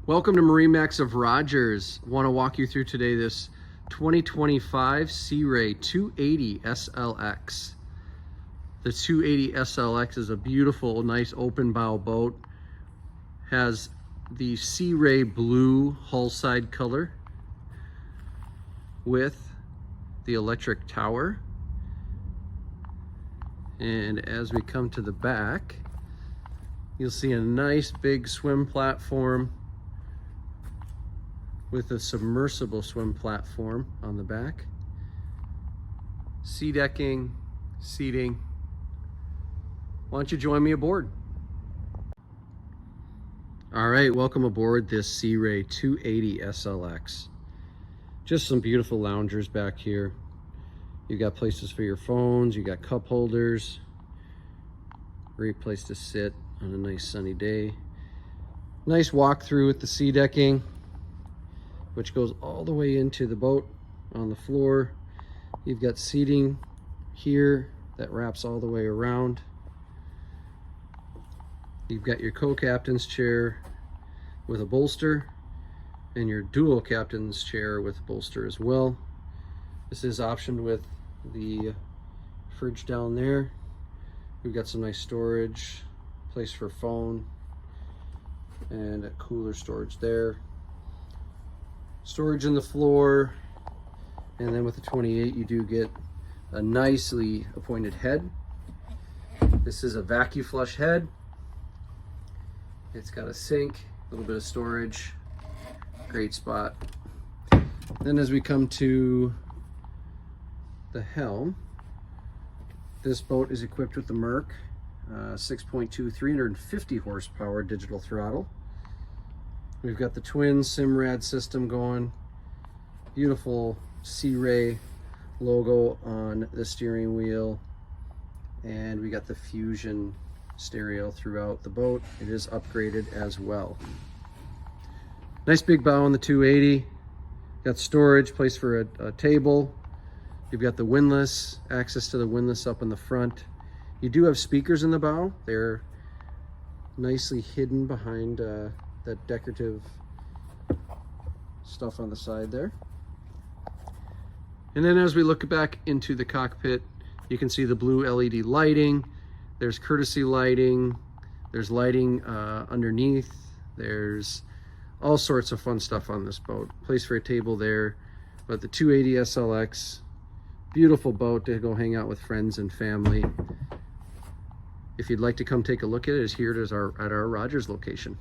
Welcome to MarineMax of Rogers. Want to walk you through today this 2025 Sea Ray 280 SLX. The 280 SLX is a beautiful, nice open bow boat. Has the Sea Ray blue hull side color with the electric tower. And as we come to the back, you'll see a nice big swim platform with a submersible swim platform on the back. Sea decking, seating. Why don't you join me aboard? All right, welcome aboard this Sea Ray 280 SLX. Just some beautiful loungers back here. You got places for your phones, you got cup holders. Great place to sit on a nice sunny day. Nice walk through with the sea decking, which goes all the way into the boat on the floor. You've got seating here that wraps all the way around. You've got your co-captain's chair with a bolster and your dual captain's chair with a bolster as well. This is optioned with the fridge down there. We've got some nice storage, place for phone, and a cooler storage there. Storage in the floor, and then with the 28 you do get a nicely appointed head. This is a vacuum flush head. It's got a sink, a little bit of storage, great spot. Then as we come to the helm, this boat is equipped with the Merc 6.2 350 horsepower digital throttle. We've got the twin Simrad system going. Beautiful Sea Ray logo on the steering wheel. And we got the Fusion stereo throughout the boat. It is upgraded as well. Nice big bow on the 280. Got storage, place for a table. You've got the windlass, access to the windlass up in the front. You do have speakers in the bow. They're nicely hidden behind that decorative stuff on the side there. And then as we look back into the cockpit, you can see the blue LED lighting. There's courtesy lighting. There's lighting underneath. There's all sorts of fun stuff on this boat. Place for a table there. But the 280 SLX, beautiful boat to go hang out with friends and family. If you'd like to come take a look at it, it's here at our Rogers location.